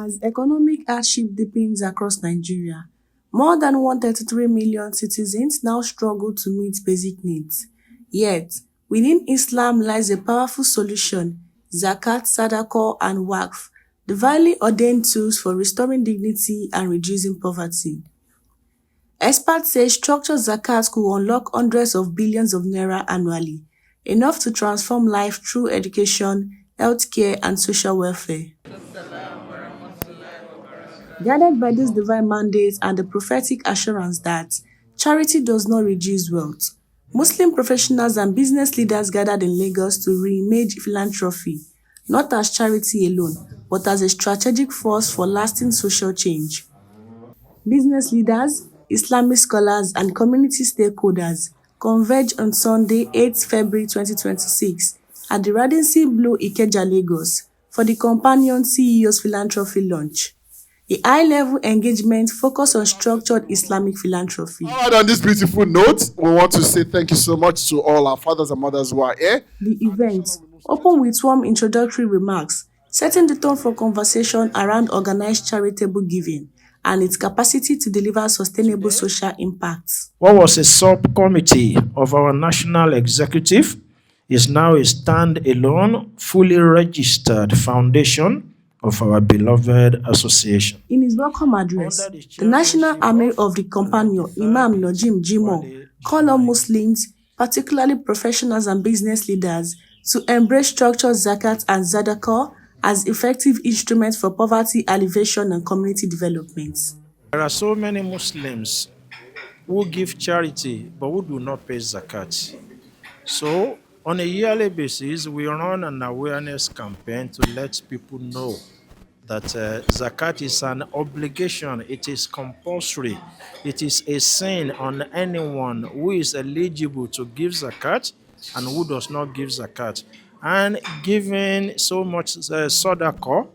As economic hardship deepens across Nigeria, more than 133 million citizens now struggle to meet basic needs. Yet, within Islam lies a powerful solution: Zakat, Sadaqah, and Waqf, divinely ordained tools for restoring dignity and reducing poverty. Experts say structured zakat could unlock hundreds of billions of naira annually, enough to transform life through education, healthcare, and social welfare. Guided by this divine mandate and the prophetic assurance that charity does not reduce wealth, Muslim professionals and business leaders gathered in Lagos to reimage philanthropy, not as charity alone, but as a strategic force for lasting social change. Business leaders, Islamic scholars, and community stakeholders converged on Sunday, 8 February 2026, at the Radisson Blu Ikeja, Lagos, for the Companion CEO's Philanthropy launch. A high-level engagement focused on structured Islamic philanthropy. All right, on this beautiful note, we want to say thank you so much to all our fathers and mothers who are here. The event opened with warm introductory remarks, setting the tone for conversation around organized charitable giving and its capacity to deliver sustainable social impacts. What was a subcommittee of our national executive is now a stand-alone, fully registered foundation of our beloved association. In his welcome address, the National Amir of the Companion, Imam Najim Jimo, called on Muslims, particularly professionals and business leaders, to embrace structured zakat and zadaqah as effective instruments for poverty alleviation and community development. There are so many Muslims who give charity but who do not pay zakat. So, on a yearly basis, we run an awareness campaign to let people know that zakat is an obligation, it is compulsory, it is a sin on anyone who is eligible to give zakat and who does not give zakat. And giving so much sadaqah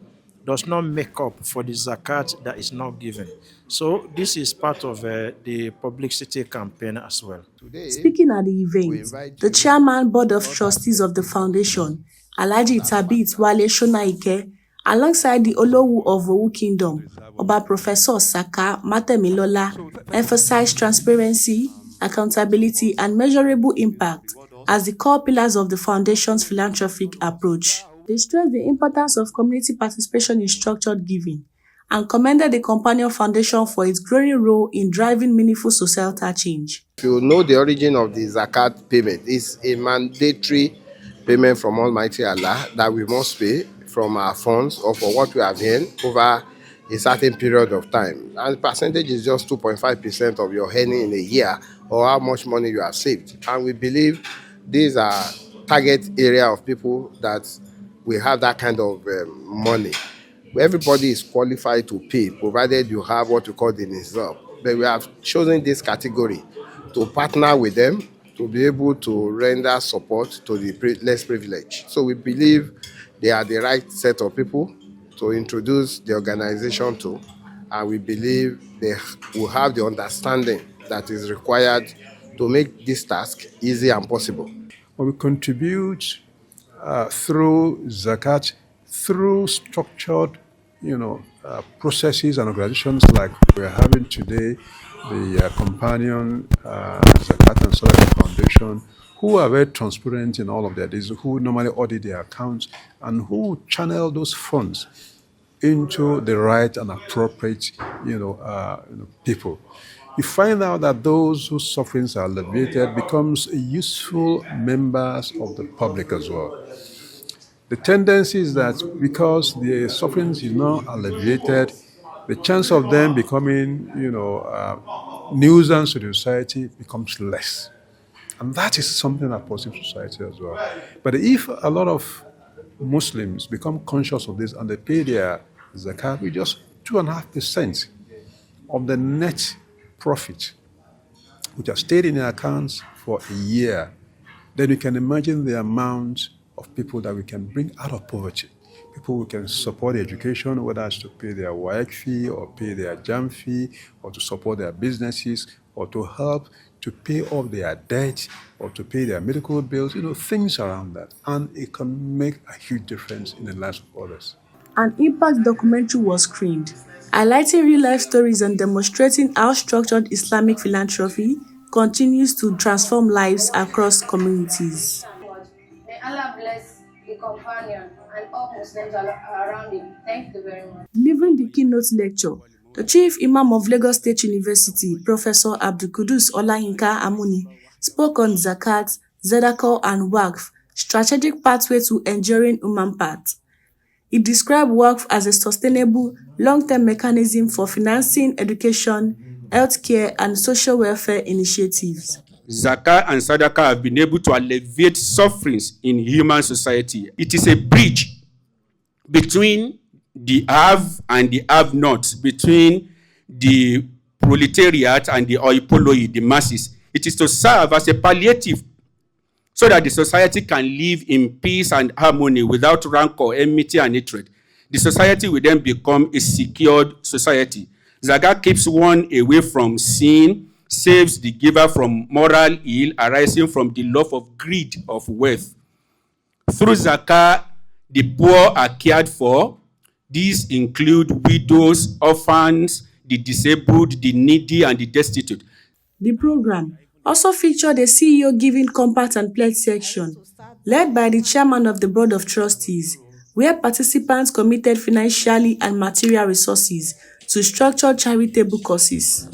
does not make up for the zakat that is not given. So this is part of the publicity campaign as well. Speaking at the event, the chairman board of trustees of the foundation, Alhaji Tabit Wale Shonaike, alongside the Olowu of Owu Kingdom, Oba Professor Saka Matemilola, emphasized transparency, accountability, and measurable impact as the core pillars of the foundation's philanthropic approach. They stressed the importance of community participation in structured giving and commended the Companion Foundation for its growing role in driving meaningful societal change. If you know the origin of the Zakat payment, it's a mandatory payment from Almighty Allah that we must pay from our funds or for what we have earned over a certain period of time. And the percentage is just 2.5% of your earning in a year or how much money you have saved. And we believe these are target area of people that we have that kind of money. Everybody is qualified to pay, provided you have what we call the nizam. But we have chosen this category to partner with them to be able to render support to the less privileged. So we believe they are the right set of people to introduce the organization to, and we believe they will have the understanding that is required to make this task easy and possible. We contribute through zakat, through structured, processes and organizations like we're having today, the Companion Zakat and Sadaqah Foundation, who are very transparent in all of that, who normally audit their accounts and who channel those funds into the right and appropriate, people. You find out that those whose sufferings are alleviated becomes useful members of the public as well. The tendency is that because the sufferings is not alleviated, the chance of them becoming, nuisance to the society becomes less. And that is something that positive society as well. But if a lot of Muslims become conscious of this and they pay their zakat with just 2.5% of the net profit, which has stayed in their accounts for a year, then you can imagine the amount of people that we can bring out of poverty. People who can support their education, whether it's to pay their WAEC fee or pay their JAM fee or to support their businesses or to help to pay off their debt or to pay their medical bills, things around that. And it can make a huge difference in the lives of others. An impact documentary was screened, highlighting real-life stories and demonstrating how structured Islamic philanthropy continues to transform lives across communities. Much. May Allah bless the companion and all Muslims around him. Thank you very much. Delivering the keynote lecture, the Chief Imam of Lagos State University, Professor Abdulkudus Olayinka Amuni, spoke on Zakat, Sadaqah, and Waqf, strategic pathway to enduring human path. He described Waqf as a sustainable, long-term mechanism for financing education, healthcare, and social welfare initiatives. Zakat and Sadaqah have been able to alleviate sufferings in human society. It is a bridge between the have and the have-not, between the proletariat and the oipoloi, the masses. It is to serve as a palliative so that the society can live in peace and harmony without rancor, enmity, and hatred. The society will then become a secured society. Zakat keeps one away from sin, saves the giver from moral ill arising from the love of greed of wealth. Through Zakat, the poor are cared for. These include widows, orphans, the disabled, the needy, and the destitute. The program also featured a CEO giving compact and pledge section, led by the chairman of the Board of Trustees, where participants committed financially and material resources to structure charitable causes.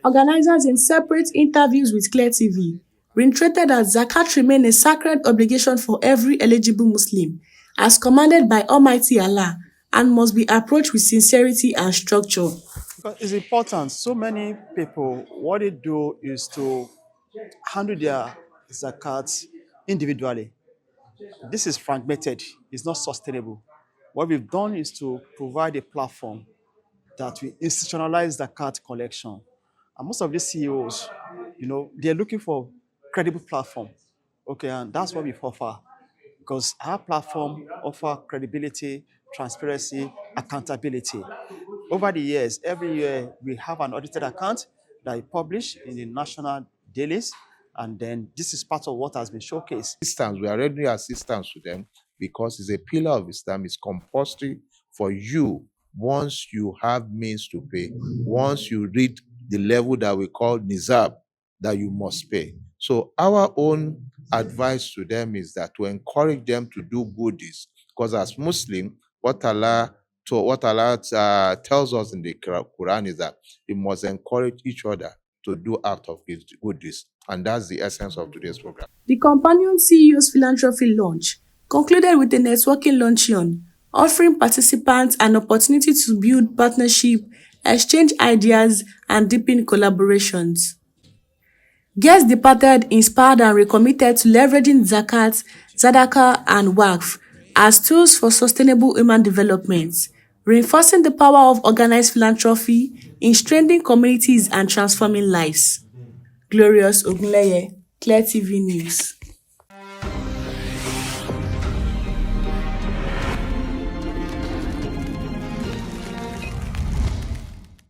Organizers, in separate interviews with Clear TV, reiterated that Zakat remains a sacred obligation for every eligible Muslim, as commanded by Almighty Allah, and must be approached with sincerity and structure. Because it's important. So many people, what they do is to handle their zakat individually. This is fragmented. It's not sustainable. What we've done is to provide a platform that we institutionalize zakat collection. And most of these CEOs, they're looking for credible platform. Okay, and that's what we offer. Because our platform offer credibility, transparency, accountability. Over the years, every year we have an audited account that we publish in the national dailies, and then this is part of what has been showcased. We are rendering assistance to them because it's a pillar of Islam. It's compulsory for you once you have means to pay, once you reach the level that we call nizab, that you must pay. So our own advice to them is that to encourage them to do good deeds, because as Muslim, what Allah tells us in the Quran is that we must encourage each other to do acts of good deeds, and that's the essence of today's program. The Companion CEO's philanthropy launch concluded with a networking luncheon, offering participants an opportunity to build partnership, exchange ideas, and deepen collaborations. Guests departed inspired and recommitted to leveraging Zakat, Sadaqah, and Waqf as tools for sustainable human development, reinforcing the power of organized philanthropy in strengthening communities and transforming lives. Glorious Ogunleye, Clear TV News.